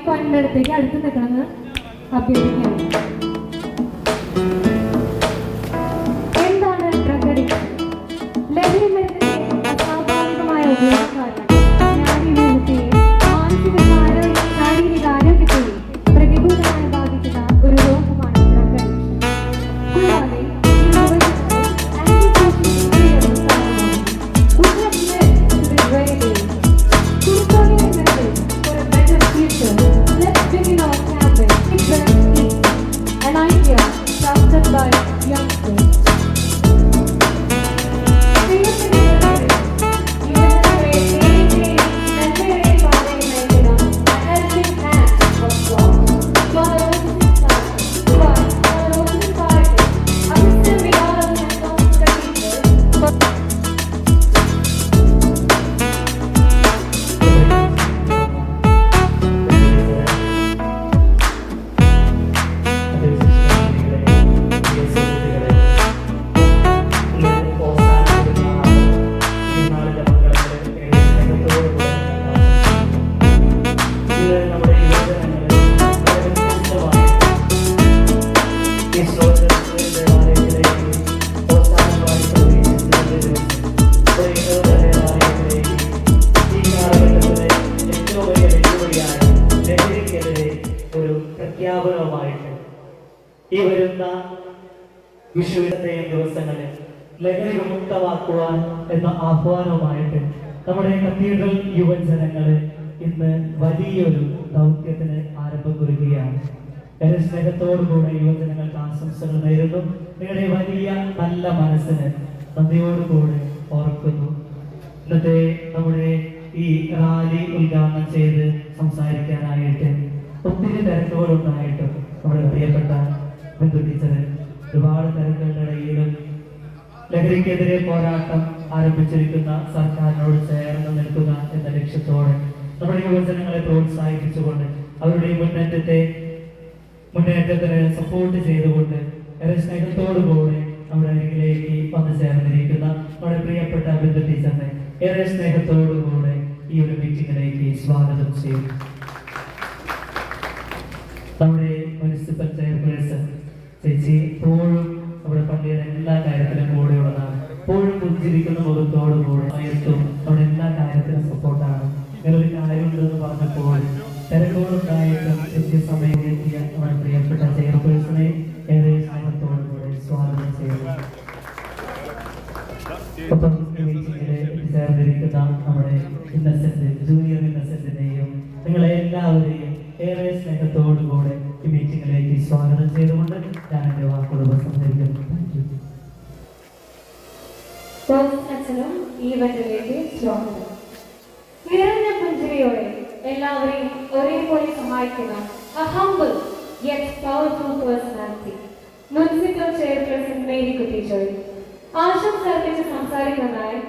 പോയിന്റിന്റെ അടുത്തേക്ക് അടുത്ത് നിൽക്കണമെന്ന് അഭ്യർത്ഥിക്കുകയാണ്. എന്താണ് ഡ്രഗ് അഡിക്ഷൻ? ലഹരി മരുന്നിന്റെ അസ്വാഭാവികമായ ഉപയോഗം കാരണം ജ്ഞാനവിമുക്തിയെയും മാനസികമായും ശാരീരികാരോഗ്യത്തെയും പ്രതികൂലമായി ബാധിക്കുന്ന ഒരു രോഗമാണ് ഡ്രഗ് അഡിക്ഷൻ. കൂടാതെ by youngsters. ഈ വരുന്ന വിഷുവിനത്തെ ദിവസങ്ങളിൽ ലഹരി വിമുക്തമാക്കുവാൻ എന്ന ആഹ്വാനവുമായിട്ട് നമ്മുടെ കത്തീഡ്രൽ യുവജനങ്ങൾ ഇന്ന് വലിയൊരു ദൗത്യത്തിന് ആരംഭം കുറിക്കുകയാണ്. ഏറെ സ്നേഹത്തോടുകൂടെ യുവജനങ്ങൾക്ക് ആശംസകൾ നേരുന്നു. നിങ്ങളുടെ വലിയ നല്ല മനസ്സിന് നന്ദിയോടുകൂടെ ഓർക്കുന്നു. ഇന്നത്തെ നമ്മുടെ ഈ റാലി ഉദ്ഘാടനം ചെയ്ത് സംസാരിക്കാനായിട്ട് ഒത്തിരി തിരക്കുകളുണ്ടായിട്ടും നമ്മുടെ പ്രിയപ്പെട്ട ബിന്ദു ടീച്ചർ ഒരുപാട് തിരക്കുകളുടെ ഇടയിലും ലഹരിക്കെതിരെ പോരാട്ടം ആരംഭിച്ചിരിക്കുന്ന സർക്കാരിനോട് ചേർന്ന് നിൽക്കുക എന്ന ലക്ഷ്യത്തോടെ നമ്മുടെ യുവജനങ്ങളെ പ്രോത്സാഹിപ്പിച്ചുകൊണ്ട് അവരുടെ മുന്നേറ്റത്തിന് സപ്പോർട്ട് ചെയ്തുകൊണ്ട് ഏറെ സ്നേഹത്തോടുകൂടെ നമ്മുടെ അരികിലേക്ക് വന്നു ചേർന്നിരിക്കുന്ന നമ്മുടെ പ്രിയപ്പെട്ട ബിന്ദു ടീച്ചറിനെ ഏറെ സ്നേഹത്തോടുകൂടെ ഈ ഒരു മീറ്റിംഗിലേക്ക് സ്വാഗതം ചെയ്യും. നമ്മുടെ മുനിസിപ്പൽ ചെയർപേഴ്സൺ ചേച്ചി എപ്പോഴും നമ്മുടെ പള്ളിയുടെ എല്ലാ കാര്യത്തിലും കൂടെയുള്ളതാണ്. എപ്പോഴും പുഞ്ചിരിക്കുന്ന മുഖത്തോടുകൂടെ സമയത്തും നമ്മുടെ എല്ലാ കാര്യത്തിലും സപ്പോർട്ടാണ്. ഇങ്ങനൊരു കാര്യമുണ്ടെന്ന് പറഞ്ഞപ്പോൾ തിരക്കുകളുണ്ടായിട്ടും കൃത്യസമയം എത്തിയ നമ്മുടെ പ്രിയപ്പെട്ട ചെയർപേഴ്സണെ ഏറെ സ്നേഹത്തോടുകൂടെ സ്വാഗതം ചെയ്യുന്നു. ഒപ്പം മീറ്റിംഗിലെ എത്തിച്ചേർന്നിരിക്കുന്ന നമ്മുടെ ഇന്നസെന്റ് ജൂനിയർ ഇന്നസെന്റിനെയും നിങ്ങളെ എല്ലാവരെയും ഏറെ സ്നേഹത്തോടുകൂടെ ഈ മീറ്റിംഗിലേക്ക് സ്വാഗതം ചെയ്തുകൊണ്ട് ഞാൻ എൻ്റെ വാക്കുകൾ സംസാരിക്കുന്നു. നിറഞ്ഞ പുഞ്ചിരിയോടെ എല്ലാവരെയും ഒരേപോലെ സഹായിക്കുന്ന മുനിസിപ്പൽ ചെയർപേഴ്സൺ മേരിക്കുട്ടി ജോയ് ആശംസ അർപ്പിച്ച് സംസാരിക്കുന്നതായി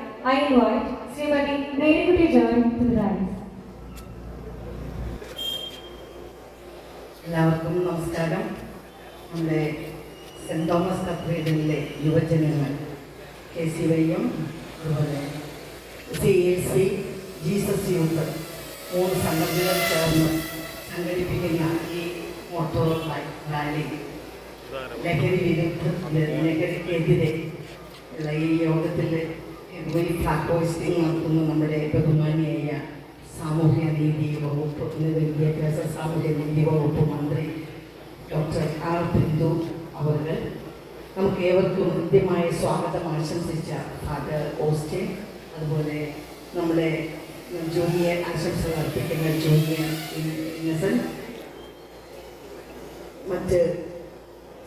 ശ്രീമതി മേരിക്കുട്ടി ജോയ്. എല്ലാവർക്കും നമസ്കാരം. നമ്മുടെ സെൻറ് തോമസ് കത്തീഡ്രലിലെ യുവജനങ്ങൾ KCYM അതുപോലെ CAC ജീസസ് യൂത്ത് 3 സംഘടനകൾ ചേർന്ന് സംഘടിപ്പിക്കുന്ന ഈ മോട്ടോർ റാലി ലഹരിക്കെതിരെ ഉള്ള ഈ യോഗത്തിൽ ഫ്ലാഗ് ഹോസ്റ്റിംഗ് നടത്തുന്ന നമ്മുടെ ബഹുമാനിയായ സാമൂഹ്യ നീതി വകുപ്പ് വിദ്യാഭ്യാസ സാമൂഹ്യ നീതി വകുപ്പ് മന്ത്രി ഡോക്ടർ R. ബിന്ദു അവർ നമുക്ക് ഏവർക്കും ഹൃദ്യമായ സ്വാഗതം ആശംസിച്ച ഫാദർ ഓസ്റ്റിൻ, അതുപോലെ നമ്മുടെ ജൂനിയർ ആശംസകൾ അർപ്പിക്കുന്ന ജൂനിയർ ഇന്നസെന്റ്, മറ്റ്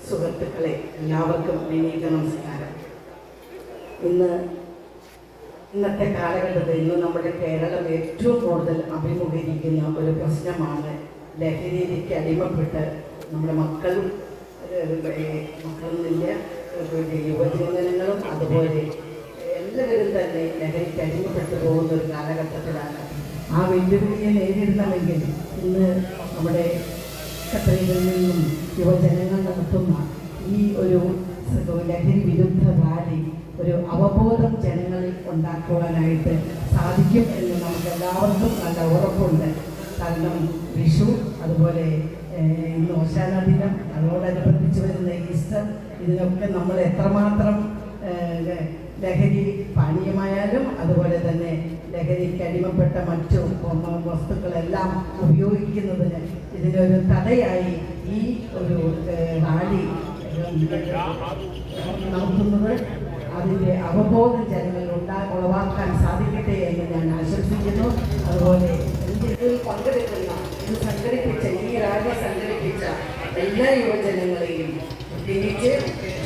സുഹൃത്തുക്കളെ എല്ലാവർക്കും വിനീത നമസ്കാരം. ഇന്നത്തെ കാലഘട്ടത്തിൽ ഇന്ന് നമ്മുടെ കേരളം ഏറ്റവും കൂടുതൽ അഭിമുഖീകരിക്കുന്ന ഒരു പ്രശ്നമാണ് ലഹരിക്ക് അടിമപ്പെട്ട് നമ്മുടെ മക്കളൊന്നുമില്ല, യുവജനങ്ങളും അതുപോലെ എല്ലാവരും തന്നെ ലഹരിക്ക് അടിമപ്പെട്ടു പോകുന്ന ഒരു കാലഘട്ടത്തിലാണ്. ആ വെല്ലുവിളിയെ നേരിടണമെങ്കിൽ ഇന്ന് നമ്മുടെ കത്തീഡ്രലിൽ നിന്നും യുവജനങ്ങൾ നടത്തുന്ന ഈ ഒരു ലഹരി വിരുദ്ധ റാലി ഒരു അവബോധം ജനങ്ങളിൽ ഉണ്ടാക്കുവാനായിട്ട് സാധിക്കും എന്ന് നമുക്ക് എല്ലാവർക്കും നല്ല ഉറപ്പുണ്ട്. കാരണം വിഷു, അതുപോലെ ഇന്ന് ഓശാന ദിനം, അതോടനുബന്ധിച്ച് വരുന്ന ഈസ്റ്റർ, ഇതിനൊക്കെ നമ്മൾ എത്രമാത്രം ലഹരി പാനീയമായാലും അതുപോലെ തന്നെ ലഹരിക്ക് അടിമപ്പെട്ട മറ്റു വസ്തുക്കളെല്ലാം ഉപയോഗിക്കുന്നതിന് ഇതിനൊരു തടയായി ഈ ഒരു റാലി നടത്തുന്നത് അതിൻ്റെ അവബോധം ജനങ്ങളിൽ ഉളവാക്കാൻ സാധിക്കട്ടെ എന്ന് ഞാൻ ആശംസിക്കുന്നു. അതുപോലെ ഇതിൽ പങ്കെടുക്കുന്ന ഈ റാലി സംഘടിപ്പിച്ച എല്ലാ യുവജനങ്ങളെയും, പ്രത്യേകിച്ച്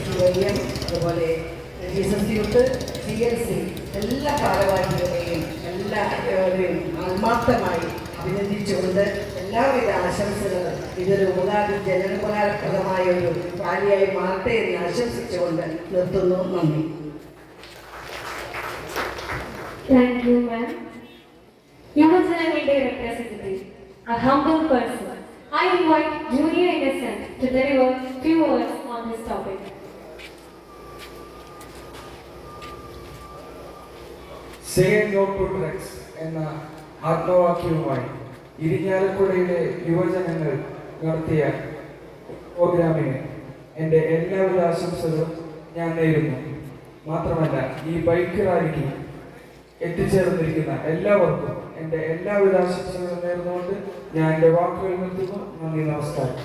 CIM, അതുപോലെ ജീസസ് യൂത്ത്, CLC എല്ലാ ഭാരവാഹികളെയും എല്ലാവരെയും ആത്മാർത്ഥമായി അഭിനന്ദിച്ചുകൊണ്ട് എല്ലാവിധ ആശംസകളും ഇതൊരു ജനോപകാരപ്രദമായ ഒരു റാലിയായി മാറട്ടെ എന്ന് ആശംസിച്ചുകൊണ്ട് നിർത്തുന്നു. നന്ദി. Thank you, ma'am. യുവജനങ്ങളുടെ representative, a humble person, I invite Junior Innocent to deliver few words on this topic. Say no to drugs എന്ന ആത്മവാക്യവുമായി ഇരിഞ്ഞാലക്കുടയിലെ യുവജനങ്ങൾ നടത്തിയ പ്രോഗ്രാമിന് എൻ്റെ എല്ലാവിധ ആശംസകളും ഞാൻ നേരുന്നു. മാത്രമല്ല, ഈ ബൈക്ക് റാലിക്ക് എത്തിച്ചേർന്നിരിക്കുന്ന എല്ലാവർക്കും എൻ്റെ എല്ലാവിധ ആശംസകളും നേർന്നുകൊണ്ട് ഞാൻ എൻ്റെ വാക്കുകൾ നിർത്തുന്നു. നന്ദി, നമസ്കാരം.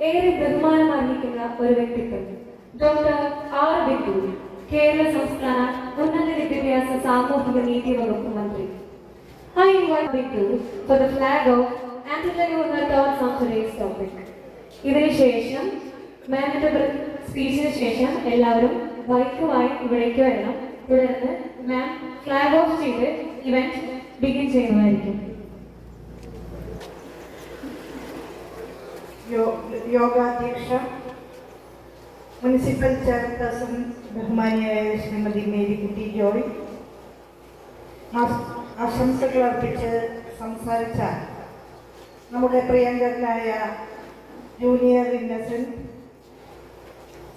ഏറെ ബഹുമാനം അർഹിക്കുന്ന ഒരു വ്യക്തിത്വം, ഡോക്ടർ R. ബിന്ദു, കേരള സംസ്ഥാന ഉന്നത വിദ്യാഭ്യാസ സാമൂഹിക നീതി വകുപ്പ് മന്ത്രി. I invite Bindu for the flag off and to deliver her thoughts on today's topic. ഇതിന് ശേഷം മാമിന്റെ സ്പീച്ചിന് ശേഷം എല്ലാവരും ബൈക്കുമായി ഇവിടേക്ക് വരണം. തുടർന്ന് മാം ഫ്ലാഗ് ഓഫ് ചെയ്ത് ഇവന്റ് ബിഗിൻ ചെയ്യുന്നതായിരിക്കും. യോഗാധ്യക്ഷ, മുനിസിപ്പൽ ചെയർപേഴ്സൺ ബഹുമാനിയായ ശ്രീമതി മേരിക്കുട്ടി ജോയ്, ആശംസകൾ അർപ്പിച്ച് സംസാരിച്ച നമ്മുടെ പ്രിയങ്കരനായ ജൂനിയർ ഇന്നസെന്റ്,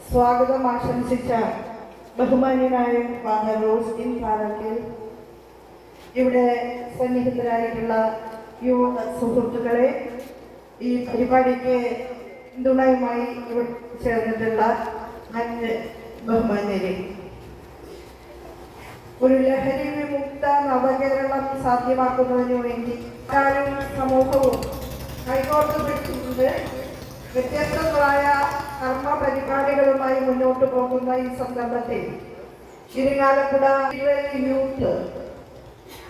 സ്വാഗതം ആശംസിച്ച ബഹുമാന്യനായ ഫാദർ റോസ്റ്റിൻ പാലക്കൽ, ഇവിടെ സന്നിഹിതരായിട്ടുള്ള യുവ സുഹൃത്തുക്കളെ, ഈ പരിപാടിക്ക് പിന്തുണയുമായി ഇവിടെ ചേർന്നിട്ടുള്ള മറ്റ് ബഹുമാന്യരെ, ഒരു ലഹരി വിമുക്ത നവകേരളം സാധ്യമാക്കുന്നതിനു വേണ്ടി സർക്കാരും സമൂഹവും കൈകോർത്ത് പിടിച്ചുകൊണ്ട് വ്യത്യസ്തങ്ങളായ കർമ്മ പരിപാടികളുമായി മുന്നോട്ട് പോകുന്ന ഈ സന്ദർഭത്തിൽ ഇരിങ്ങാലക്കുട യൂത്ത്,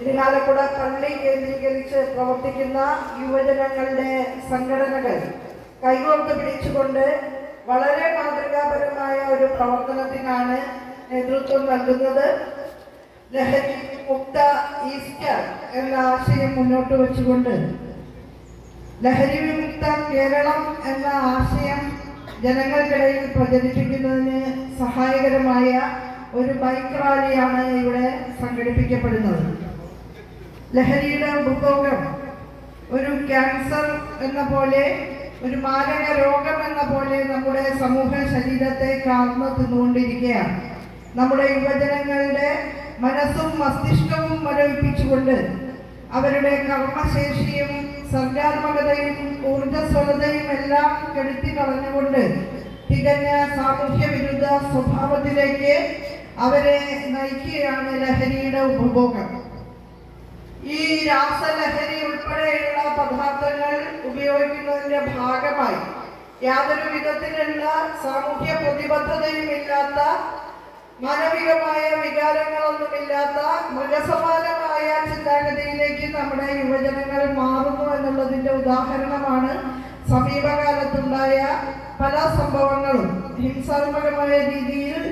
ഇരിങ്ങാലക്കുട പള്ളി കേന്ദ്രീകരിച്ച് പ്രവർത്തിക്കുന്ന യുവജനങ്ങളുടെ സംഘടനകൾ കൈകോർത്ത് പിടിച്ചുകൊണ്ട് വളരെ മാതൃകാപരമായ ഒരു പ്രവർത്തനത്തിനാണ് നേതൃത്വം നൽകുന്നത്. ലഹരി മുക്ത ഈസ്റ്റർ എന്ന ആശയം മുന്നോട്ട് വെച്ചുകൊണ്ട് ലഹരി വിമുക്ത കേരളം എന്ന ആശയം ജനങ്ങൾക്കിടയിൽ പ്രചരിപ്പിക്കുന്നതിന് സഹായകരമായ ഒരു ബൈക്ക് റാലിയാണ് ഇവിടെ സംഘടിപ്പിക്കപ്പെടുന്നത്. ലഹരിയുടെ ഉപഭോഗം ഒരു ക്യാൻസർ എന്ന പോലെ, ഒരു മാരക രോഗം എന്ന പോലെ നമ്മുടെ സമൂഹ ശരീരത്തെ കാർന്നു തിന്നുകൊണ്ടിരിക്കുകയാണ്. നമ്മുടെ യുവജനങ്ങളുടെ മനസ്സും മസ്തിഷ്കവും മരവിപ്പിച്ചുകൊണ്ട് അവരുടെ കർമ്മശേഷിയും സർഗാത്മകതയും ഊർജ്ജസ്വലതയും എല്ലാം കെടുത്തി കളഞ്ഞുകൊണ്ട് തികഞ്ഞ സാമൂഹ്യ വിരുദ്ധ സ്വഭാവത്തിലേക്ക് അവരെ നയിക്കുകയാണ് ലഹരിയുടെ ഉപഭോഗം. ഈ രാസലഹരി ഉൾപ്പെടെയുള്ള പദാർത്ഥങ്ങൾ ഉപയോഗിക്കുന്നതിന്റെ ഭാഗമായി യാതൊരു വിധത്തിലുള്ള സാമൂഹ്യ പ്രതിബദ്ധതയും ഇല്ലാത്ത, മാനവികമായ വികാരങ്ങളൊന്നുമില്ലാത്ത മൃഗസമാനമായ ചിന്താഗതിയിലേക്ക് നമ്മുടെ യുവജനങ്ങൾ മാറുന്നു എന്നുള്ളതിന്റെ ഉദാഹരണമാണ് സമീപകാലത്തുണ്ടായ പല സംഭവങ്ങളും. ഹിംസാത്മകമായ രീതിയിൽ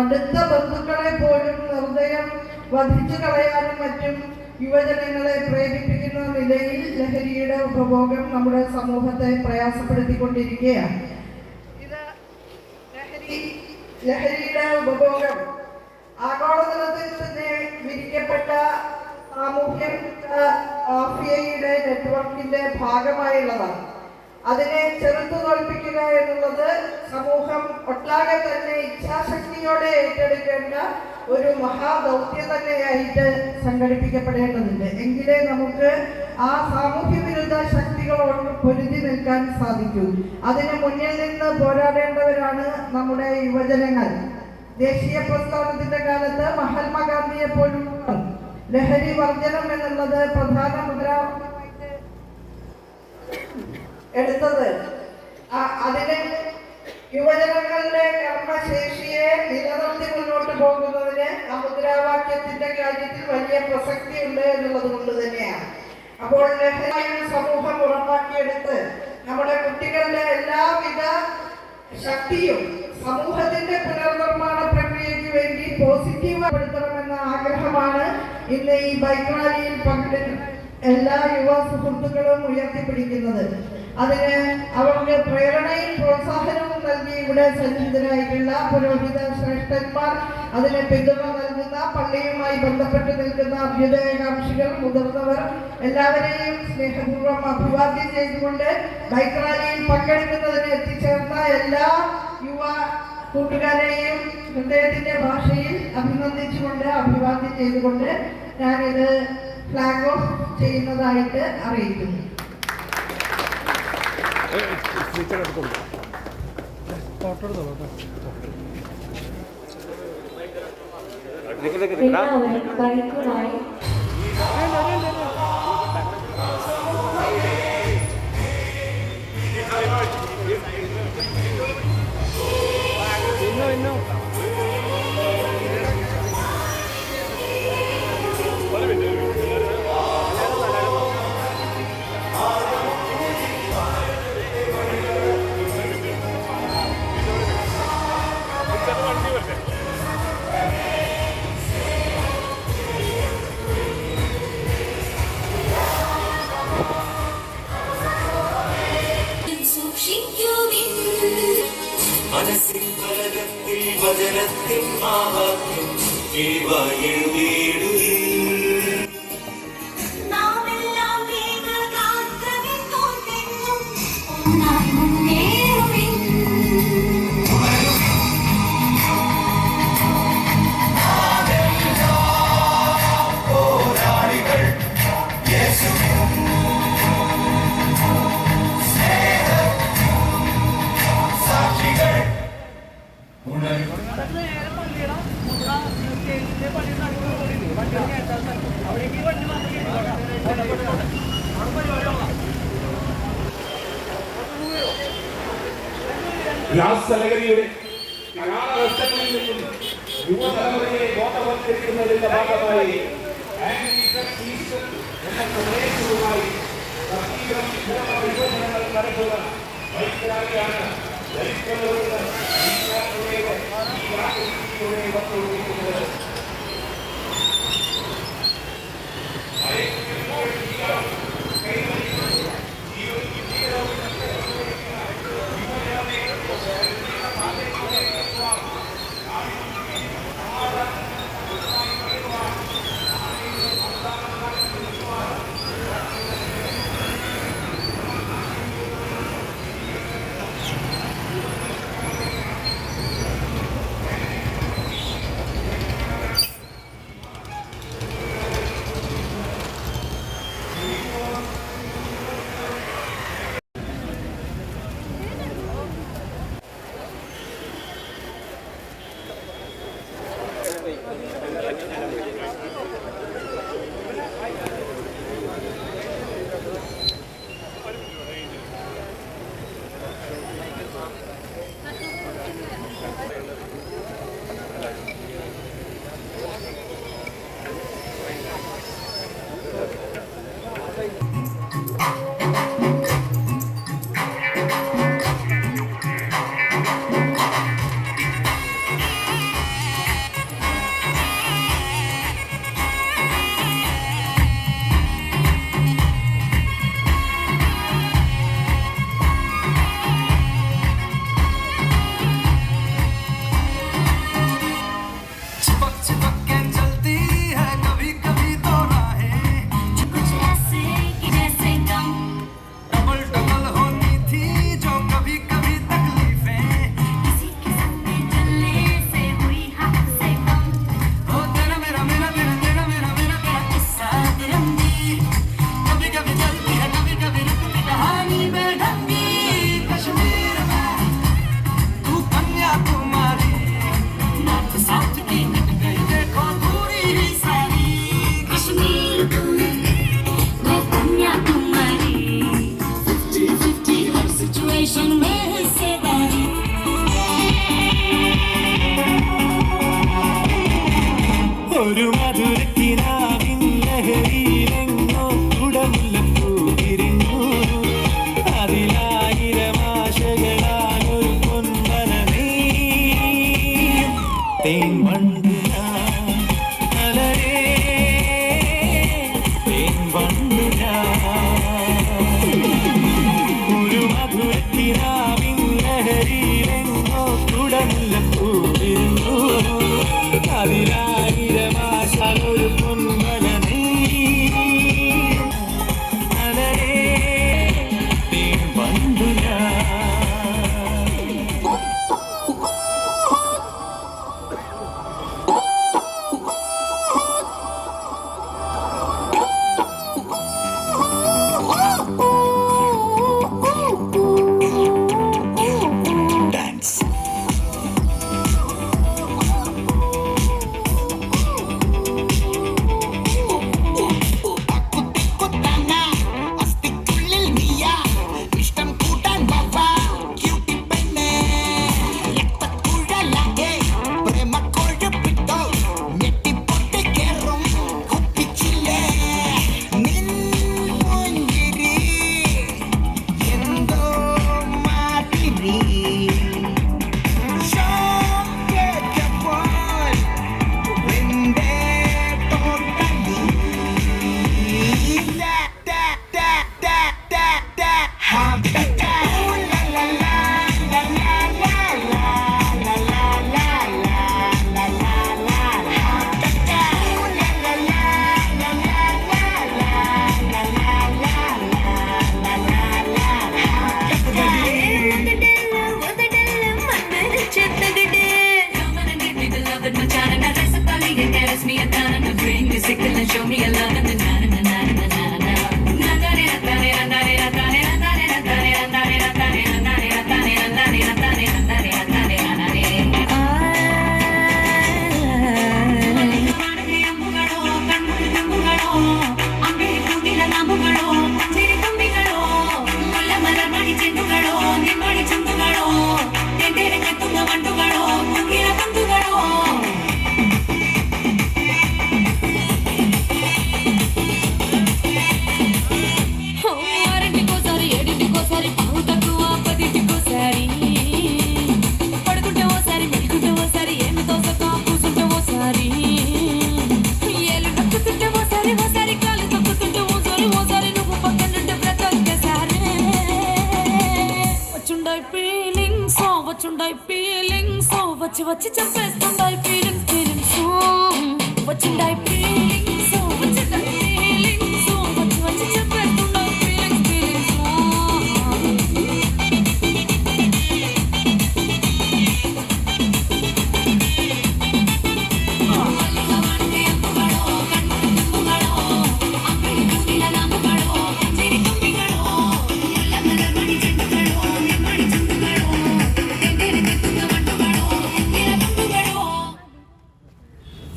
അടുത്ത ബന്ധുക്കളെ പോലും നിർദ്ദയം വധിച്ചു കളയാനും മറ്റും യുവജനങ്ങളെ പ്രേരിപ്പിക്കുന്ന നിലയിൽ ലഹരിയുടെ ഉപഭോഗം നമ്മുടെ സമൂഹത്തെ പ്രയാസപ്പെടുത്തിക്കൊണ്ടിരിക്കുകയാണ്. ഇത് ലഹരിയുടെ ഉപഭോഗം ആഗോളതലത്തിൽ തന്നെ വിരിക്കപ്പെട്ട സാമൂഹ്യ മാഫിയയുടെ നെറ്റ്വർക്കിന്റെ ഭാഗമായുള്ളതാണ്. അതിനെ ചെറുത്തു തോൽപ്പിക്കുക എന്നുള്ളത് സമൂഹം ഒട്ടാകെ തന്നെ ഇച്ഛാശക്തിയോടെ ഏറ്റെടുക്കേണ്ട ഒരു മഹാദൗത്യം തന്നെയായിട്ട് സംഘടിപ്പിക്കപ്പെടേണ്ടതുണ്ട്. എങ്കിലേ നമുക്ക് ആ സാമൂഹ്യ വിരുദ്ധ ശക്തികളോട് പൊരുതി നിൽക്കാൻ സാധിക്കൂ. അതിന് മുന്നിൽ നിന്ന് പോരാടേണ്ടവരാണ് നമ്മുടെ യുവജനങ്ങൾ. ദേശീയ പ്രസ്ഥാനത്തിന്റെ കാലത്ത് മഹാത്മാഗാന്ധിയെ പോലും ലഹരി വർജനം എന്നുള്ളത് പ്രധാന മുദ്രാവാക്യമായിട്ട് എടുത്തത്. അതിന് യുവജനങ്ങളുടെ കർമ്മശേഷിയെ നിലനിർത്തി മുന്നോട്ട് പോകുന്നതിന് ആ മുദ്രാവാക്യത്തിന്റെ കാര്യത്തിൽ വലിയ പ്രസക്തിയുണ്ട് എന്നുള്ളത് കൊണ്ട് തന്നെയാണ്. അപ്പോൾ ലഹരി സമൂഹം ഉറപ്പാക്കിയെടുത്ത് നമ്മുടെ കുട്ടികളുടെ എല്ലാവിധ ശക്തിയും സമൂഹത്തിന്റെ പുനർനിർമ്മാണ പ്രക്രിയയ്ക്ക് വേണ്ടി പോസിറ്റീവപ്പെടുത്തണമെന്ന ആഗ്രഹമാണ് ഇന്ന് ഈ ബൈക്ക് റാലിയിൽ പങ്കെടുക്കുന്ന എല്ലാ യുവ സുഹൃത്തുക്കളും ഉയർത്തിപ്പിടിക്കുന്നത്. അതിന് അവർക്ക് പ്രേരണയും പ്രോത്സാഹനവും നൽകി ഇവിടെ സന്നിഹിതരായിട്ടുള്ള പുരോഹിത ശ്രേഷ്ഠന്മാർ, അതിന് പിന്തുണ നൽകുന്ന പള്ളിയുമായി ബന്ധപ്പെട്ട് നിൽക്കുന്ന അഭ്യുദയകാംക്ഷികൾ, മുതിർന്നവർ എല്ലാവരെയും സ്നേഹപൂർവ്വം അഭിവാദ്യം ചെയ്തുകൊണ്ട് ബൈക്ക് റാലിയിൽ പങ്കെടുക്കുന്നതിന് എത്തിച്ചേർന്ന എല്ലാ യുവ കൂട്ടുകാരെയും ഹൃദയത്തിന്റെ ഭാഷയിൽ അഭിനന്ദിച്ചുകൊണ്ട് അഭിവാദ്യം ചെയ്തുകൊണ്ട് ഞാനിത് ഫ്ലാഗ് ഓഫ് ചെയ്യുന്നതായിട്ട് അറിയിക്കുന്നു. എല്ലാവരും ബൈക്കുമായി മനസ്സിൻ ഫലകത്തിൽ വചനത്തിൻ മാഹാത്മ്യം വീടുവീടുവിൽ രാസലഹരിയുടെ കലാവസ്ഥകളിൽ നിന്നും യുവതലമുറയെ ബോധവൽക്കരിക്കുന്നതിന്റെ ഭാഗമായി എന്ന പ്രദേശവുമായി യുവജനങ്ങൾ നടത്തുന്ന ബൈക്ക് ആയിരായിരമാശാലൊരു പൊൻവനമേ അലരേ വന്നു ഞാൻ Show me a love and na na na na na na. వచ్చి చంపేస్తుంటాయి ఫీలింగ్స్ వచ్చిండాయి ఫీలింగ్స్ వచ్చి చంపేస్తుంటాయి feelings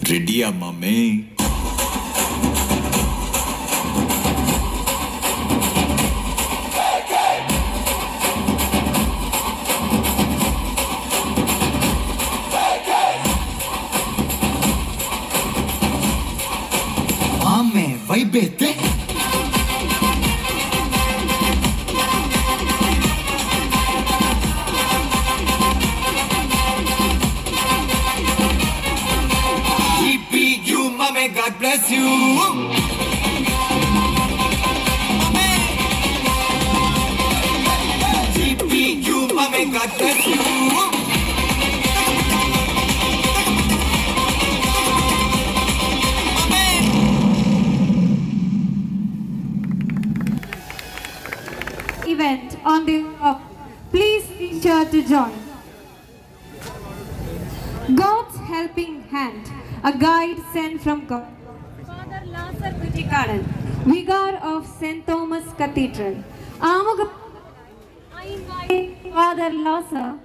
Redia mame. Mame, vai bete. God bless you. GPU, mame, God bless you. Event on the please be sure to join. God's helping hand. A guide sent from God. Father Lasar Kuttikadan, Vicar of St. Thomas Cathedral. I invite Father Lasar.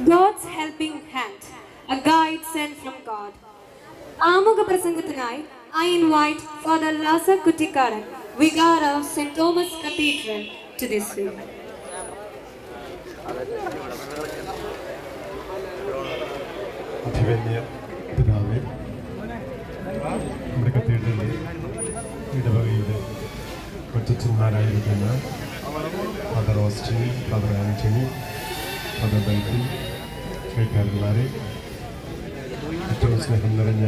God's helping hand. A guide sent from God. Amuga Prasangathanai, I invite Father Lasar Kuttikadan, Vicar of St. Thomas Cathedral, to this week. അഭിവന്യ പിതാവേ, നമ്മുടെ കത്തീഡ്രലിലെ ഇടവകയുടെ കൊച്ചന്മാരായിരിക്കുന്ന father Austin, father Antony, father Belfi, ശ്രീകാരന്മാരെ, ഏറ്റവും സ്നേഹം നിറഞ്ഞ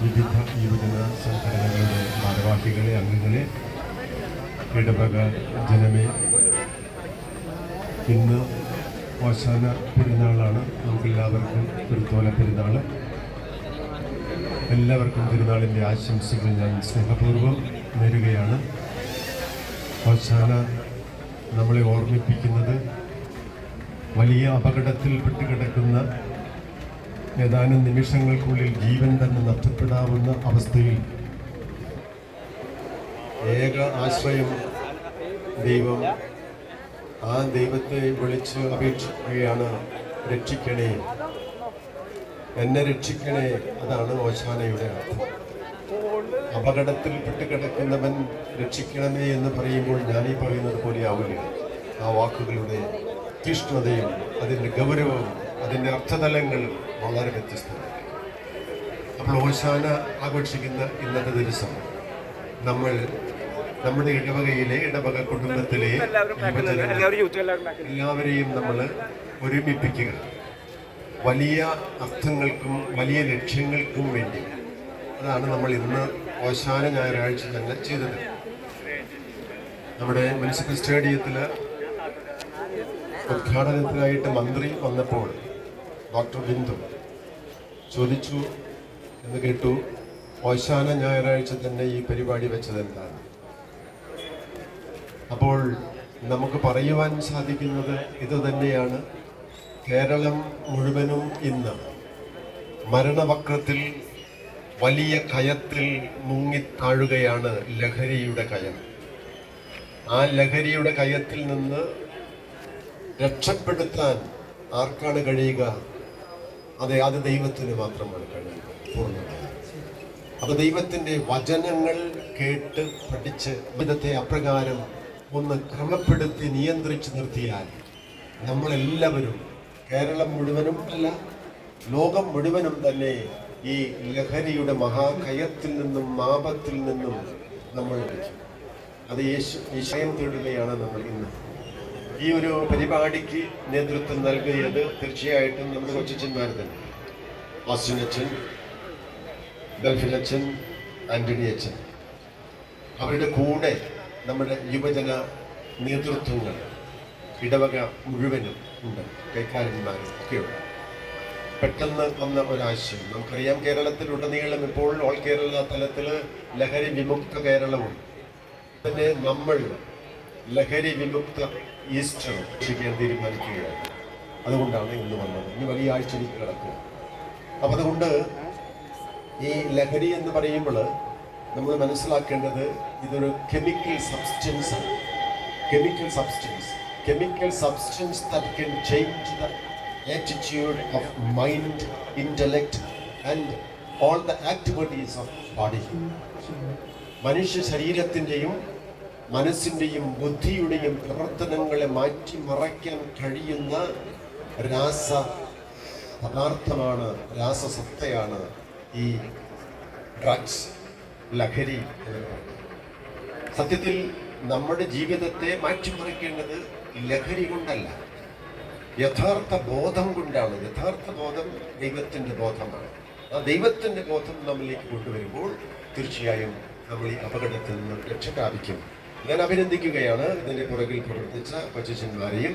വിവിധ യുവജന സംഘടനകളുടെ ഭാരവാഹികളെ, അംഗങ്ങളെ, ഇടവക ജനമേ, ഇന്ന് ഓശാന പെരുന്നാളാണ്. നമുക്കെല്ലാവർക്കും തിരുത്തോല പെരുന്നാൾ. എല്ലാവർക്കും പെരുന്നാളിൻ്റെ ആശംസകൾ ഞാൻ സ്നേഹപൂർവ്വം നേരുകയാണ്. ഓശാന നമ്മളെ ഓർമ്മിപ്പിക്കുന്നത് വലിയ അപകടത്തിൽ പെട്ടുകിടക്കുന്ന ഏതാനും നിമിഷങ്ങൾക്കുള്ളിൽ ജീവൻ തന്നെ നഷ്ടപ്പെടാവുന്ന അവസ്ഥയിൽ ഏക ആശ്രയം ദൈവം. ആ ദൈവത്തെ വിളിച്ച് അപേക്ഷിക്കുകയാണ്, രക്ഷിക്കണേ, എന്നെ രക്ഷിക്കണേ. അതാണ് ഓശാനയുടെ അർത്ഥം. അപകടത്തിൽ പെട്ടുകിടക്കുന്നവൻ രക്ഷിക്കണമേ എന്ന് പറയുമ്പോൾ ഞാനീ പറയുന്നത് പോലെ ആവില്ല. ആ വാക്കുകളുടെ തീഷ്ണതയും അതിൻ്റെ ഗൗരവവും അതിൻ്റെ അർത്ഥതലങ്ങൾ വളരെ വ്യത്യസ്തമാണ്. അപ്പോൾ ഓശാന ആഘോഷിക്കുന്ന ഇന്നത്തെ ദിവസം നമ്മൾ നമ്മുടെ ഇടവക കുടുംബത്തിലെ എല്ലാവരെയും നമ്മൾ ഒരുമിപ്പിക്കുക, വലിയ അർത്ഥങ്ങൾക്കും വലിയ ലക്ഷ്യങ്ങൾക്കും വേണ്ടി. അതാണ് നമ്മൾ ഇന്ന് ഓശാന ഞായറാഴ്ച തന്നെ ചെയ്തത്. നമ്മുടെ മുനിസിപ്പൽ സ്റ്റേഡിയത്തിൽ ഉദ്ഘാടനത്തിനായിട്ട് മന്ത്രി വന്നപ്പോൾ ഡോക്ടർ ബിന്ദു ചോദിച്ചു എന്ന് കേട്ടു, ഓശാന ഞായറാഴ്ച തന്നെ ഈ പരിപാടി വെച്ചത് എന്താണ്? അപ്പോൾ നമുക്ക് പറയുവാൻ സാധിക്കുന്നത് ഇതുതന്നെയാണ്. കേരളം മുഴുവനും ഇന്ന് മരണവക്രത്തിൽ വലിയ കയത്തിൽ മുങ്ങിത്താഴുകയാണ്, ലഹരിയുടെ കയം. ആ ലഹരിയുടെ കയത്തിൽ നിന്ന് രക്ഷപ്പെടുത്താൻ ആർക്കാണ് കഴിയുക? അത് ദൈവത്തിന് മാത്രമാണ് കഴിയുക, പൂർണ്ണമായി. അപ്പൊ ദൈവത്തിൻ്റെ വചനങ്ങൾ കേട്ട് പഠിച്ച് വിധത്തെ അപ്രകാരം ഒന്ന് ക്രമപ്പെടുത്തി നിയന്ത്രിച്ച് നിർത്തിയാൽ നമ്മളെല്ലാവരും, കേരളം മുഴുവനും അല്ല, ലോകം മുഴുവനും തന്നെ ഈ ലഹരിയുടെ മഹാകയത്തിൽ നിന്നും ആപത്തിൽ നിന്നും നമ്മൾ അത് ഈശയം തേടുകയാണ് നമ്മൾ ഇന്ന്. ഈ ഒരു പരിപാടിക്ക് നേതൃത്വം നൽകിയത് തീർച്ചയായിട്ടും നമ്മുടെ കൊച്ചച്ഛന്മാർ തന്നെ. വാസുനച്ഛൻ, ഡൽഫിനച്ഛൻ, ആന്റണി അച്ഛൻ, അവരുടെ കൂടെ നമ്മുടെ യുവജന നേതൃത്വങ്ങൾ, ഇടവക മുഴുവനും ഉണ്ട്, കൈക്കാരന്മാരും ഒക്കെയുണ്ട്. പെട്ടെന്ന് വന്ന ഒരാശയം നമുക്കറിയാം. കേരളത്തിലുടനീളം ഇപ്പോൾ ഓൾ കേരള തലത്തിൽ ലഹരി വിമുക്ത കേരളവും തന്നെ നമ്മൾ ലഹരി വിമുക്ത ഈസ്റ്റർ ചെയ്യാൻ തീരുമാനിക്കുകയാണ്. അതുകൊണ്ടാണ് ഇന്ന് വന്നത്. ഇന്ന് വലിയ ആഴ്ചയിലേക്ക് കിടക്കുക. അപ്പം അതുകൊണ്ട് ഈ ലഹരി എന്ന് പറയുമ്പോൾ നമ്മൾ മനസ്സിലാക്കേണ്ടത് ഇതൊരു കെമിക്കൽ സബ്സ്റ്റൻസ് ആണ്. Chemical substance that can change the attitude of mind, intellect and all the activities of body. മനുഷ്യ ശരീരത്തിൻ്റെയും മനസ്സിൻ്റെയും ബുദ്ധിയുടെയും പ്രവർത്തനങ്ങളെ മാറ്റിമറയ്ക്കാൻ കഴിയുന്ന രാസ പദാർത്ഥമാണ്, രാസസത്തയാണ് ഈ ഡ്രഗ്സ്, ലഹരി എന്ന് പറയുന്നത്. സത്യത്തിൽ നമ്മുടെ ജീവിതത്തെ മാറ്റിമറിക്കേണ്ടത് ലഹരി കൊണ്ടല്ല, യഥാർത്ഥ ബോധം കൊണ്ടാണ്. യഥാർത്ഥ ബോധം ദൈവത്തിൻ്റെ ബോധമാണ്. ആ ദൈവത്തിൻ്റെ ബോധം നമ്മളിലേക്ക് കൊണ്ടുവരുമ്പോൾ തീർച്ചയായും നമ്മൾ ഈ അപകടത്തിൽ നിന്ന് രക്ഷ പ്രാപിക്കും. ഞാൻ അഭിനന്ദിക്കുകയാണ് ഇതിൻ്റെ പുറകിൽ പ്രവർത്തിച്ച കൊച്ചച്ഛന്മാരെയും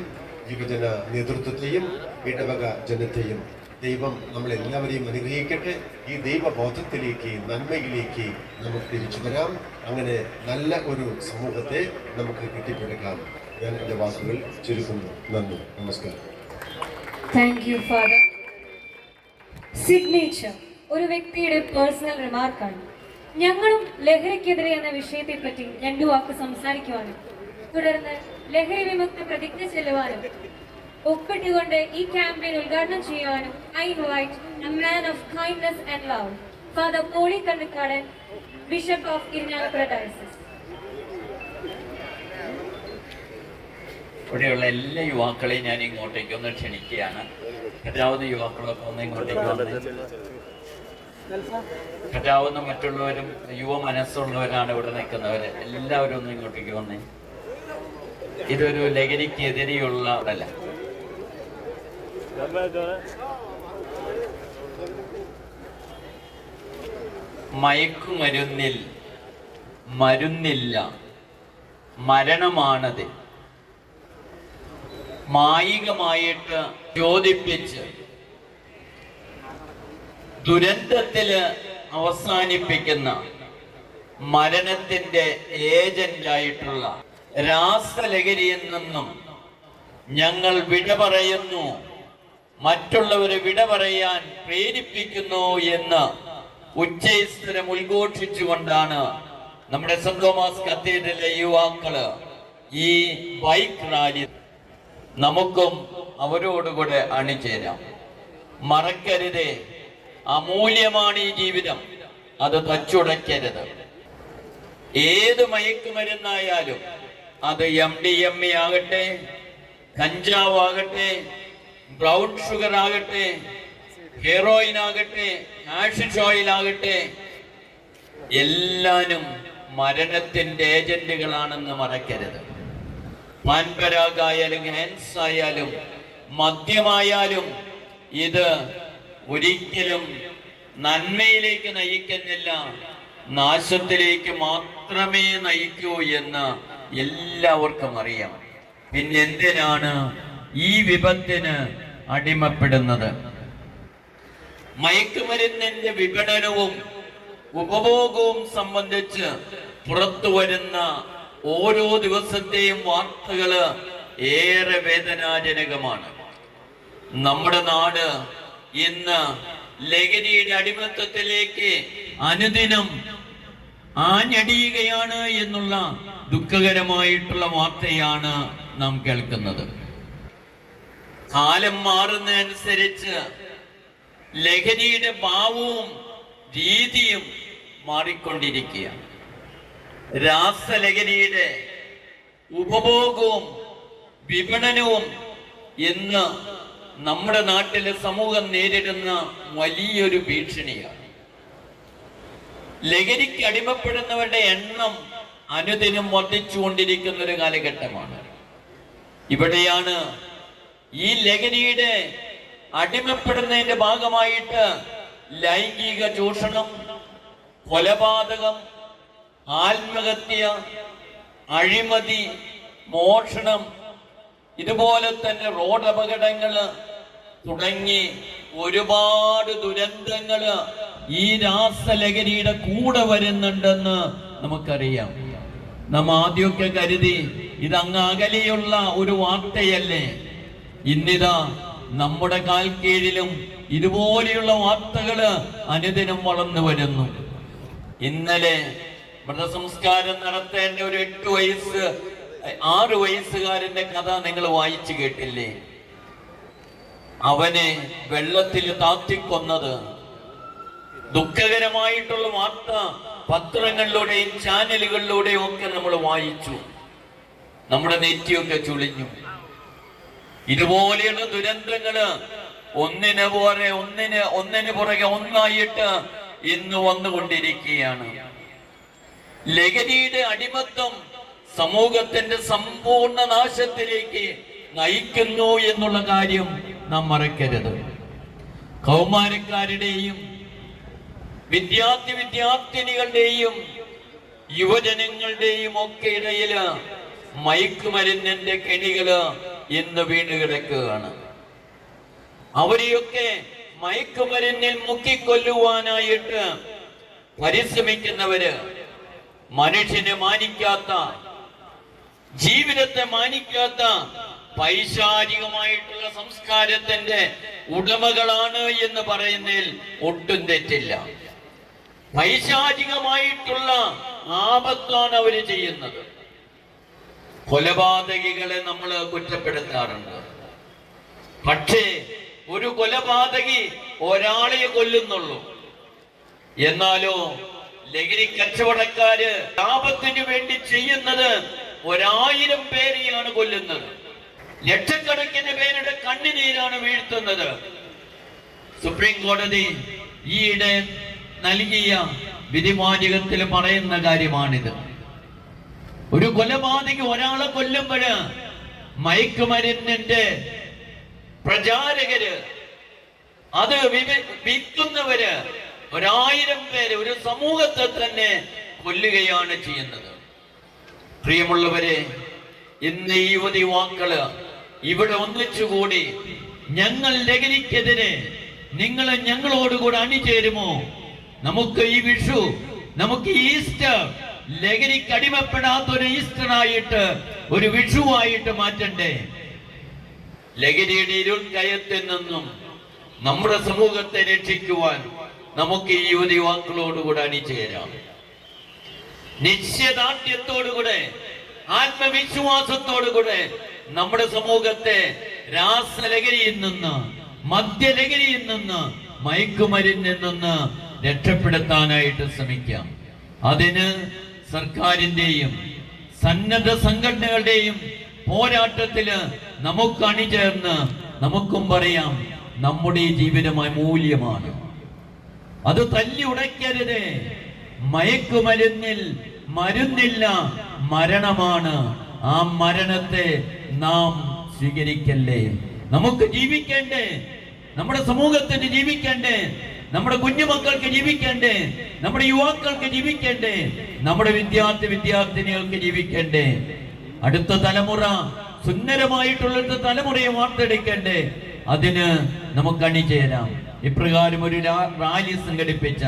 യുവജന നേതൃത്വത്തെയും ഇടവക ജനത്തെയും. ദൈവം നമ്മളെല്ലാവരെയും അനുഗ്രഹിക്കട്ടെ. ഈ ദൈവബോധത്തിലേക്ക്, നന്മയിലേക്ക് നമുക്ക് തിരിച്ചു വരാം. അങ്ങനെ നല്ല ഒരു സമൂഹത്തെ നമുക്ക് കെട്ടിപ്പടുക്കാം. ഞാൻ എൻ്റെ വാക്കുകൾ ചുരുക്കുന്നു. നന്ദി, നമസ്കാരം. Thank you father. സിഗ്നേച്ചർ ഒരു വ്യക്തിയുടെ പേഴ്സണൽ റിമാർക്കാണ്. ഞങ്ങളും ലഹരിക്കെതിരെ എന്ന വിഷയത്തെപ്പറ്റി രണ്ടു വാക്ക് സംസാരിക്കുവാനും തുടർന്ന് ലഹരി വിമുക്ത പ്രതിജ്ഞ ചെല്ലുവാനും ഒപ്പിട്ടുകൊണ്ട് ഈ ക്യാമ്പയിൻ ഉദ്ഘാടനം ചെയ്യുവാനും I invite a man of kindness and love, father Poly Kannakkadan, bishop of Irinjalakuda diocese. ഇവിടെയുള്ള എല്ലാ യുവാക്കളെയും ഞാൻ ഇങ്ങോട്ടേക്ക് ഒന്ന് ക്ഷണിക്കുകയാണ്. പറ്റാവുന്ന യുവാക്കളൊക്കെ ഒന്ന് ഇങ്ങോട്ടേക്ക് വന്ന്, പറ്റാവുന്ന മറ്റുള്ളവരും യുവ മനസ്സുള്ളവരാണ് ഇവിടെ നിൽക്കുന്നവർ, എല്ലാവരും ഒന്ന് ഇങ്ങോട്ടേക്ക് വന്നേ. ഇതൊരു ലഹരിക്കെതിരെയുള്ള അല്ല, മയക്കുമരുന്നിൽ മരുന്നില്ല, മരണമാണത്. മായികമായിട്ട് ചോദിപ്പിച്ച് ദുരന്തത്തില് അവസാനിപ്പിക്കുന്ന മരണത്തിന്റെ ഏജന്റായിട്ടുള്ള രാസലഹരിയിൽ നിന്നും ഞങ്ങൾ വിട പറയുന്നു, മറ്റുള്ളവരെ വിട പറയാൻ പ്രേരിപ്പിക്കുന്നു എന്ന് ഉച്ചസ്ഥരം ഉദ്ഘോഷിച്ചുകൊണ്ടാണ് നമ്മുടെ സെന്റ് തോമസ് കത്തീഡ്രലിലെ യുവാക്കള് ഈ ബൈക്ക് റാലി. നമുക്കും അവരോടുകൂടെ അണിചേരാം. മറക്കരുതേ, അമൂല്യമാണ് ഈ ജീവിതം, അത് തച്ചുടയ്ക്കരുത്. ഏത് മയക്കുമരുന്നായാലും അത് MDMA ആകട്ടെ, കഞ്ചാവ് ആകട്ടെ, ബ്രൗൺ ഷുഗർ ആകട്ടെ, ഹെറോയിൻ ആകട്ടെ, ഹാഷിഷ് ഓയിൽ ആകട്ടെ, എല്ലാനും മരണത്തിന്റെ ഏജന്റുകളാണെന്ന് മറക്കരുത്. പാൻപരാഗായാലും ഹാൻസ് ആയാലും മദ്യമായാലും ഇത് ഒരിക്കലും നന്മയിലേക്ക് നയിക്കുന്നില്ല, നാശത്തിലേക്ക് മാത്രമേ നയിക്കൂ എന്ന് എല്ലാവർക്കും അറിയാം. പിന്നെന്തിനാണ് ഈ വിപത്തിന് അടിമപ്പെടുന്നത്? മയക്കുമരുന്നിന്റെ വിപണനവും ഉപഭോഗവും സംബന്ധിച്ച് പുറത്തു വരുന്ന ഓരോ ദിവസത്തെയും വാർത്തകള് ഏറെ വേദനാജനകമാണ്. നമ്മുടെ നാട് ഇന്ന് ലഹരിയുടെ അടിമത്തത്തിലേക്ക് അനുദിനം ആഞ്ഞടിയുകയാണ് എന്നുള്ള ദുഃഖകരമായിട്ടുള്ള വാർത്തയാണ് നാം കേൾക്കുന്നത്. കാലം മാറുന്നതനുസരിച്ച് ലഹരിയുടെ ഭാവവും രീതിയും മാറിക്കൊണ്ടിരിക്കുകയാണ്. രാസലഹരിയുടെ ഉപഭോഗവും വിപണനവും ഇന്ന് നമ്മുടെ നാട്ടിലെ സമൂഹം നേരിടുന്ന വലിയൊരു ഭീഷണിയാണ്. ലഹരിക്ക് അടിമപ്പെടുന്നവരുടെ എണ്ണം അനുദിനം വർദ്ധിച്ചുകൊണ്ടിരിക്കുന്ന ഒരു കാലഘട്ടമാണ്. ഇവിടെയാണ് ഈ ലഹരിയുടെ അടിമപ്പെടുന്നതിന്റെ ഭാഗമായിട്ട് ലൈംഗിക ചൂഷണം, കൊലപാതകം, ആത്മഹത്യ, അഴിമതി, മോഷണം, ഇതുപോലെ തന്നെ റോഡ് അപകടങ്ങള് തുടങ്ങി ഒരുപാട് ദുരന്തങ്ങള് ഈ രാസലഹരിയുടെ കൂടെ വരുന്നുണ്ടെന്ന് നമുക്കറിയാം. നാം ആദ്യമൊക്കെ കരുതി ഇതങ്ങ് അകലെയുള്ള ഒരു വാർത്തയല്ലേ. ഇന്നിതാ നമ്മുടെ കാൽ കീഴിലും ഇതുപോലെയുള്ള വാർത്തകള് അനുദിനം വളർന്നു വരുന്നു. ഇന്നലെ മൃതസംസ്കാരം നടത്തേണ്ട ഒരു 6 വയസ്സുകാരന്റെ കഥ നിങ്ങൾ വായിച്ചു കേട്ടില്ലേ? അവനെ വെള്ളത്തിൽ താത്തിക്കൊന്നത്. ദുഃഖകരമായിട്ടുള്ള വാർത്ത പത്രങ്ങളിലൂടെയും ചാനലുകളിലൂടെയും ഒക്കെ നമ്മൾ വായിച്ചു. നമ്മുടെ നെറ്റിയൊക്കെ ചുളിഞ്ഞു. ഇതുപോലെയുള്ള ദുരന്തങ്ങള് ഒന്നിന് പുറകെ ഒന്നായിട്ട് ഇന്ന് വന്നുകൊണ്ടിരിക്കുകയാണ്. ലഹരിയുടെ അടിമത്തം സമൂഹത്തിന്റെ സമ്പൂർണ്ണ നാശത്തിലേക്ക് നയിക്കുന്നു എന്നുള്ള കാര്യം നാം മറക്കരുത്. കൗമാരക്കാരുടെയും വിദ്യാർത്ഥിനികളുടെയും യുവജനങ്ങളുടെയും ഒക്കെ ഇടയില് മയക്കുമരുന്നിന്റെ കെണികള് ഇന്ന് വീണ് കിടക്കുകയാണ്. അവരെയൊക്കെ മയക്കുമരുന്നിൽ മുക്കിക്കൊല്ലുവാനായിട്ട് പരിശ്രമിക്കുന്നവര് മനുഷ്യനെ മാനിക്കാത്ത, ജീവിതത്തെ മാനിക്കാത്ത പൈശാചികമായിട്ടുള്ള സംസ്കാരത്തിന്റെ ഉടമകളാണ് എന്ന് പറയുന്നതിൽ ഒട്ടും തെറ്റില്ല. പൈശാചികമായിട്ടുള്ള ആപത്താണ് അവര് ചെയ്യുന്നത്. കൊലപാതകികളെ നമ്മൾ കുറ്റപ്പെടുത്താറുണ്ട്. പക്ഷേ ഒരു കൊലപാതകി ഒരാളെ കൊല്ലുന്നുള്ളൂ. എന്നാലോ ലഹരി കച്ചവടക്കാര് ലാഭത്തിന് വേണ്ടി ചെയ്യുന്നത് 1000 പേരെയാണ് കൊല്ലുന്നത്. ലക്ഷക്കണക്കിന് പേരുടെ കണ്ണുനീരാണ് വീഴ്ത്തുന്നത്. സുപ്രീം കോടതി ഈയിടെ നൽകിയ വിധിവാചകത്തിൽ പറയുന്ന കാര്യമാണിത്. ഒരു കൊലപാതകി ഒരാളെ കൊല്ലുമ്പോഴ് മയക്കുമരുന്നിന്റെ പ്രചാരകര്, അത് വിൽക്കുന്നവര് 1000 പേര്, ഒരു സമൂഹത്തെ തന്നെ കൊല്ലുകയാണ് ചെയ്യുന്നത്. പ്രിയമുള്ളവരെ, ഇന്ന് ഈ യുവതിവാക്കള് ഇവിടെ ഒന്നിച്ചുകൂടി ഞങ്ങൾ ലഹരിക്കെതിരെ നിങ്ങൾ ഞങ്ങളോടുകൂടെ അണിചേരുമോ? നമുക്ക് ഈ വിഷു, നമുക്ക് ഈസ്റ്റർ ലഹരിക്ക് അടിമപ്പെടാത്തൊരു ഈസ്റ്ററായിട്ട്, ഒരു വിഷുവായിട്ട് മാറ്റണ്ടേ? ലഹരിയുടെ ഇരുൾക്കയത്തിൽ നിന്നും നമ്മുടെ സമൂഹത്തെ രക്ഷിക്കുവാൻ നമുക്ക് ഈ യുവാക്കളോടുകൂടെ അണിചേരാം. നിശ്ചയദാർഢ്യത്തോടുകൂടെ, ആത്മവിശ്വാസത്തോടുകൂടെ നമ്മുടെ സമൂഹത്തെ രാസലഹരിയിൽ നിന്ന്, മദ്യലഹരിയിൽ നിന്ന്, മയക്കുമരുന്നിൽ നിന്ന് രക്ഷപ്പെടുത്താനായിട്ട് ശ്രമിക്കാം. അതിന് സർക്കാരിന്റെയും സന്നദ്ധ സംഘടനകളുടെയും പോരാട്ടത്തില് നമുക്ക് അണിചേർന്ന് നമുക്കും പറയാം, നമ്മുടെ ജീവിതമായ മൂല്യമാണ്. അത് തല്ലി ഉടയ്ക്കരുത്. മയക്കുമരുന്നിൽ മരുന്നില്ല, മരണമാണ്. ആ മരണത്തെ നാം സ്വീകരിക്കല്ലേ. നമുക്ക് ജീവിക്കണ്ടേ, നമ്മുടെ സമൂഹത്തിന് ജീവിക്കണ്ടേ, നമ്മുടെ കുഞ്ഞുമക്കൾക്ക് ജീവിക്കണ്ടേ, നമ്മുടെ യുവാക്കൾക്ക് ജീവിക്കണ്ടേ, നമ്മുടെ വിദ്യാർത്ഥിനികൾക്ക് ജീവിക്കണ്ടേ, അടുത്ത തലമുറ സുന്ദരമായിട്ടുള്ള തലമുറയെ വാർത്തെടുക്കണ്ടേ. അതിന് നമുക്ക് അണിചേരാം. ഇപ്രകാരം ഒരു റാലി സംഘടിപ്പിച്ച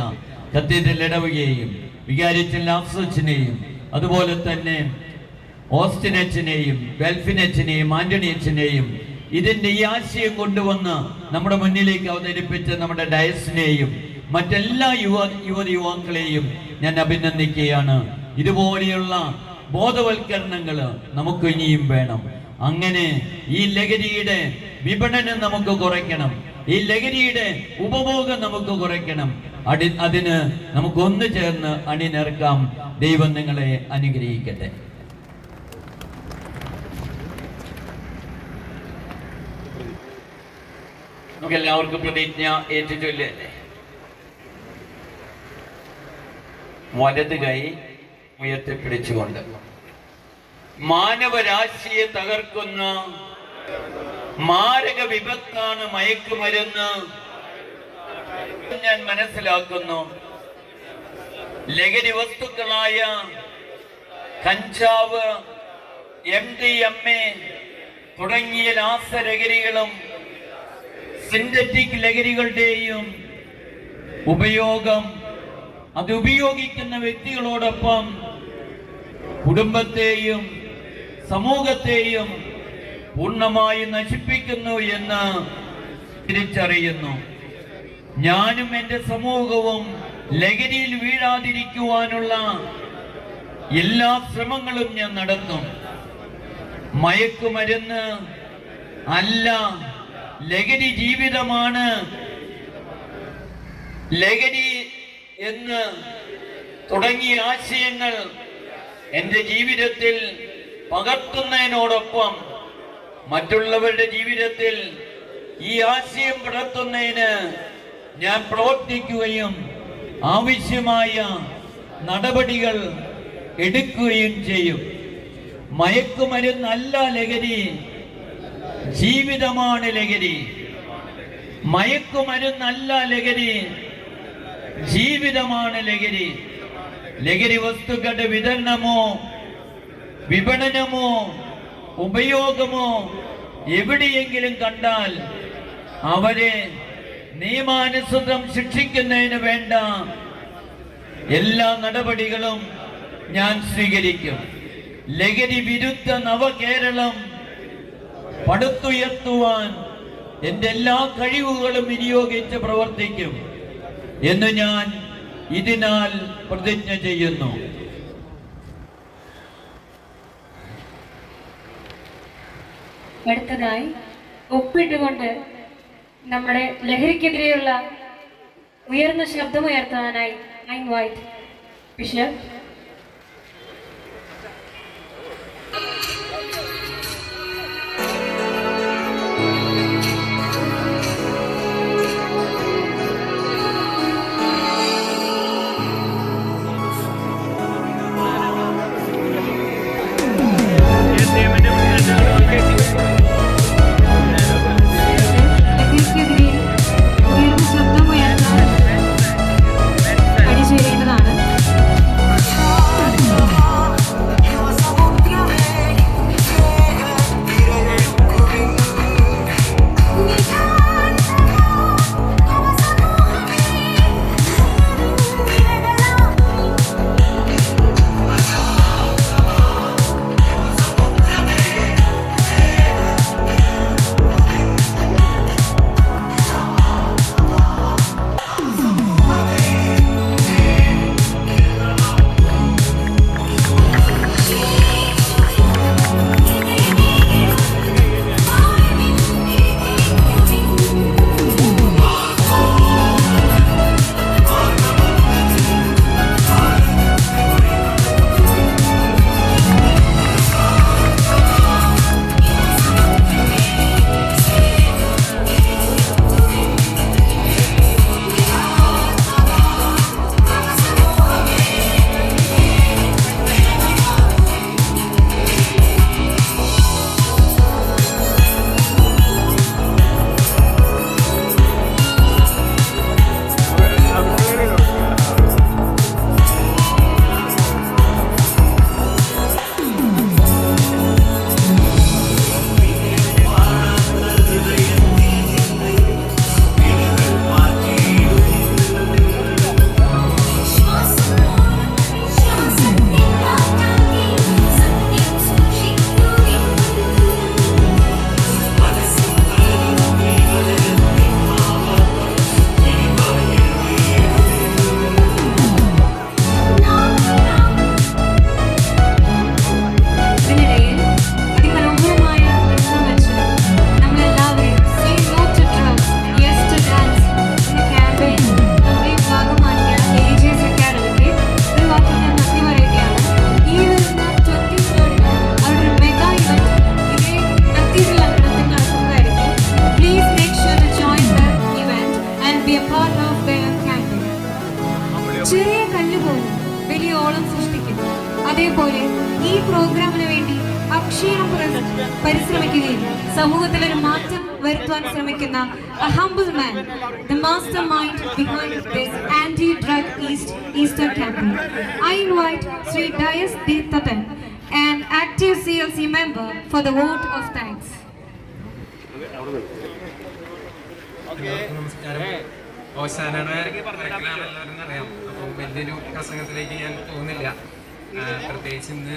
കത്തീഡ്രൽ ഇടവകയെയും വികാരിച്ചൻ ലാഫ്സച്ചിനെയും അതുപോലെ തന്നെ ഓസ്റ്റിൻ അച്ഛനെയും വെൽഫിൻ അച്ഛനെയും ആന്റണി അച്ഛനെയും ഇതിന്റെ ഈ ആശയം കൊണ്ടുവന്ന് നമ്മുടെ മുന്നിലേക്ക് അവതരിപ്പിച്ച നമ്മുടെ ഡയസിനെയും മറ്റെല്ലാ യുവാക്കളെയും ഞാൻ അഭിനന്ദിക്കുകയാണ്. ഇതുപോലെയുള്ള ബോധവൽക്കരണങ്ങൾ നമുക്ക് ഇനിയും വേണം. അങ്ങനെ ഈ ലഹരിയുടെ വിപണനം നമുക്ക് കുറയ്ക്കണം, ഈ ലഹരിയുടെ ഉപഭോഗം നമുക്ക് കുറയ്ക്കണം. അതിന് നമുക്ക് ഒന്നു ചേർന്ന് അണിനിരക്കാം. ദൈവം നിങ്ങളെ അനുഗ്രഹിക്കട്ടെ. നമുക്ക് എല്ലാവർക്കും പ്രതിജ്ഞ ഏറ്റുചൊല്ലല്ലേ. വലത് കൈ ഉയർത്തിപ്പിടിച്ചുകൊണ്ട് മാനവരാശിയെ തകർക്കുന്ന മാരക വിപത്താണ് മയക്കുമരുന്ന്. ഞാൻ മനസ്സിലാക്കുന്നു. ലഹരി വസ്തുക്കളായ കഞ്ചാവ്, MDMA തുടങ്ങിയ രാസലഹരികളും സിന്തറ്റിക് ലഹരികളുടെയും ഉപയോഗം, അത് ഉപയോഗിക്കുന്ന വ്യക്തികളോടൊപ്പം കുടുംബത്തെയും സമൂഹത്തെയും പൂർണ്ണമായി നശിപ്പിക്കുന്നു എന്ന് തിരിച്ചറിയുന്നു. ഞാനും എൻ്റെ സമൂഹവും ലഹരിയിൽ വീഴാതിരിക്കുവാനുള്ള എല്ലാ ശ്രമങ്ങളും ഞാൻ നടത്തും. മയക്കുമരുന്ന് അല്ല, ലഹരി ജീവിതമാണ്. ലഹരി എന്ന് തുടങ്ങിയ ആശയങ്ങൾ എൻ്റെ ജീവിതത്തിൽ പകർത്തുന്നതിനോടൊപ്പം മറ്റുള്ളവരുടെ ജീവിതത്തിൽ ഈ ആശയം പകർത്തുന്നതിന് ഞാൻ പ്രവർത്തിക്കുകയും ആവശ്യമായ നടപടികൾ എടുക്കുകയും ചെയ്യും. മയക്കുമരുന്നല്ല ലഹരി, ജീവിതമാണ് ലഹരി. മയക്കുമരുന്നല്ല ലഹരി, ജീവിതമാണ് ലഹരി. ലഹരി വസ്തുക്കളുടെ വിതരണമോ വിപണനമോ ഉപയോഗമോ എവിടെയെങ്കിലും കണ്ടാൽ അവരെ നിയമാനുസൃതം ശിക്ഷിക്കുന്നതിന് വേണ്ട എല്ലാ നടപടികളും ഞാൻ സ്വീകരിക്കും. ലഹരി വിരുദ്ധ നവകേരളം പടുത്തുയർത്തുവാൻ എൻ്റെ എല്ലാ കഴിവുകളും വിനിയോഗിച്ച് പ്രവർത്തിക്കും എന്ന് ഞാൻ ഇതിനാൽ പ്രതിജ്ഞ ചെയ്യുന്നു. അടുത്തതായി ഒപ്പിട്ടുകൊണ്ട് നമ്മുടെ ലഹരിക്കെതിരെയുള്ള ഉയർന്ന ശബ്ദമുയർത്താനായി I invite Bishop. അക്ഷീണം പരിശ്രമിക്കുകയും സമൂഹത്തിൽ ഒരു മാറ്റം വരുത്തുവാൻ ശ്രമിക്കുന്ന a humble man, the mastermind behind this anti-drug Easter campaign. I invite Sri Dayas Deeptatan, an active CLC member, for the vote of thanks. അറിയാം. അപ്പോൾ വലിയൊരു പ്രസംഗത്തിലേക്ക് ഞാൻ പോകുന്നില്ല. പ്രത്യേകിച്ച് ഇന്ന്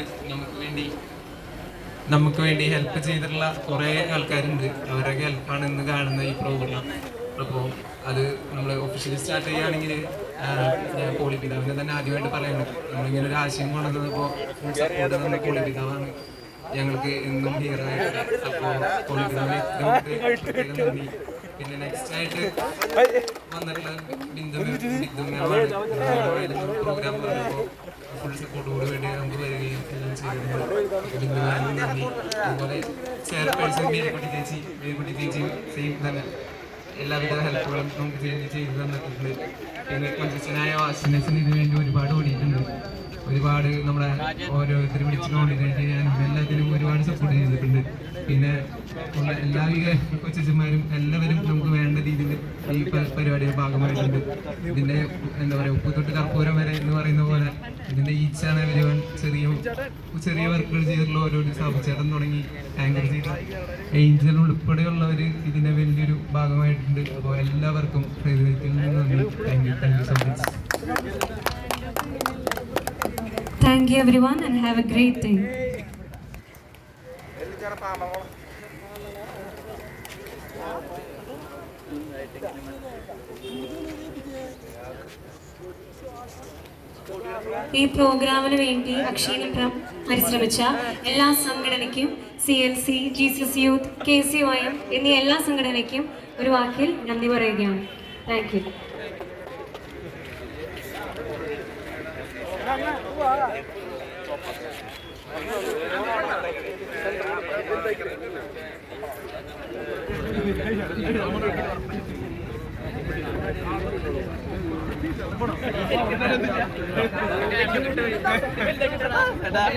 നമുക്ക് വേണ്ടി ഹെൽപ്പ് ചെയ്തിട്ടുള്ള കുറേ ആൾക്കാരുണ്ട്. അവരൊക്കെ ഹെൽപ്പാണ് ഇന്ന് കാണുന്ന ഈ പ്രോഗ്രാം. അപ്പോൾ അത് നമ്മൾ ഒഫീഷ്യലി സ്റ്റാർട്ട് ചെയ്യുകയാണെങ്കിൽ പോളിപിതാവിനെ തന്നെ ആദ്യമായിട്ട് പറയണം. നമ്മളിങ്ങനെ ഒരു ആശയം കൊണ്ടുവന്നപ്പോൾ ഫുൾ സപ്പോർട്ട് തന്ന പോളിപിതാവാണ് ഞങ്ങൾക്ക് എന്നും ഹീറോയായിട്ട്. അപ്പോൾ പോളിപിതാവിനെ പ്രത്യേകം നന്ദി. പിന്നെ നെക്സ്റ്റ് ആയിട്ട് വന്നിട്ടുള്ള ബിന്ദുമാണ് പ്രോഗ്രാം പറഞ്ഞപ്പോൾ ഫുൾ സപ്പോർട്ടോട് വേണ്ടി നമുക്ക് വരികയും എല്ലാം ചെയ്തിട്ടുണ്ട്. ബിന്ദുവാനും നന്ദി. അതുപോലെ ചെയർപേഴ്സൺ മേരിക്കുട്ടി ചേച്ചിയും സെയിം തന്നെ എല്ലാവിധ ഹെൽപ്പുകളും നമുക്ക് ചെയ്തു തന്നിട്ടുണ്ട്. പിന്നെ കൊഞ്ചനായ വാസിനസിന് ഇതിനു വേണ്ടി ഒരുപാട് ഓടിയിട്ടുണ്ട്. ഒരുപാട് നമ്മളെ ഓരോരുത്തർ വിളിച്ചുകൊണ്ടിരുന്നിട്ട് ഞാനും എല്ലാത്തിനും ഒരുപാട് സപ്പോർട്ട് ചെയ്തിട്ടുണ്ട്. പിന്നെ ഉള്ള എല്ലാവിധ കൊച്ചന്മാരും എല്ലാവരും നമുക്ക് വേണ്ട രീതിയിൽ ഈ പരിപാടിയുടെ ഭാഗമായിട്ടുണ്ട്. ഇതിൻ്റെ എന്താ പറയുക, ഉപ്പ് തൊട്ട് കർപ്പൂരം വരെ എന്ന് പറയുന്ന പോലെ ഇതിൻ്റെ ഈച്ചാണ് വരുവാൻ ചെറിയ വർക്കുകൾ ചെയ്തിട്ടുള്ള ഓരോരു സാബുചേട്ടൻ തുടങ്ങി ആങ്കർ ചെയ്ത ഏഞ്ചൽ ഉൾപ്പെടെയുള്ളവർ ഇതിൻ്റെ വലിയൊരു ഭാഗമായിട്ടുണ്ട്. അപ്പോൾ എല്ലാവർക്കും ഹൃദയത്തിൽ നിന്ന് നന്ദി. Thank you so much. Thank you everyone and have a great day. ഈ പ്രോഗ്രാമിന് വേണ്ടി അക്ഷീണം പരിശ്രമിച്ച എല്ലാ സംഘടനയ്ക്കും CLC, Jesus Youth, KCYM എന്നീ എല്ലാ സംഘടനയ്ക്കും ഒരു വാക്കിൽ നന്ദി പറയുകയാണ്. Thank you.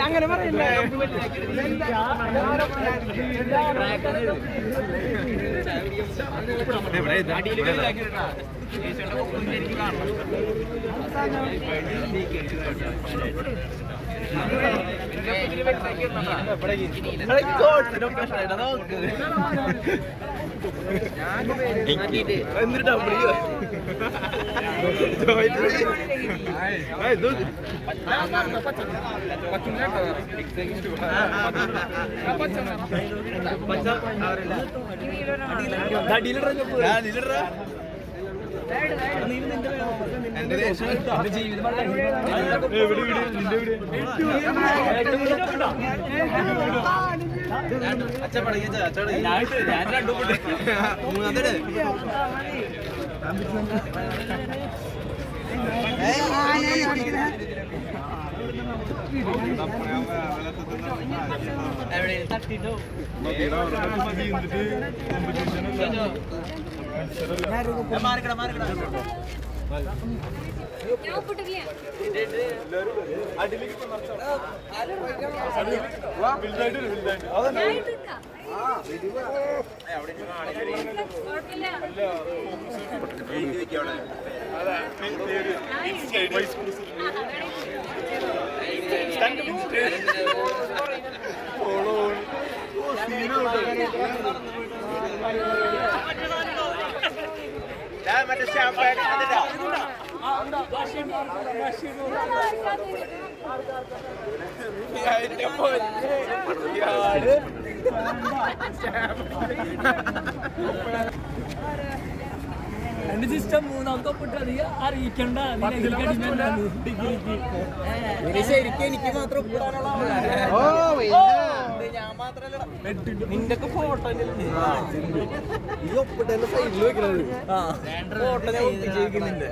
അങ്ങനെ പറയില്ല. എന്റെ സിസ്റ്റം മൂന്നാമത്തെ ഒപ്പിട്ടത് അറിയിക്കണ്ട. ശരിക്കും എനിക്ക് മാത്രം നിന്റെ ഫോട്ടോ ഈ ഒപ്പിട്ട സൈഡിൽ വെക്കണത്. ഫോട്ടോ ഞാൻ ഒപ്പിച്ചിരിക്കുന്നുണ്ട്.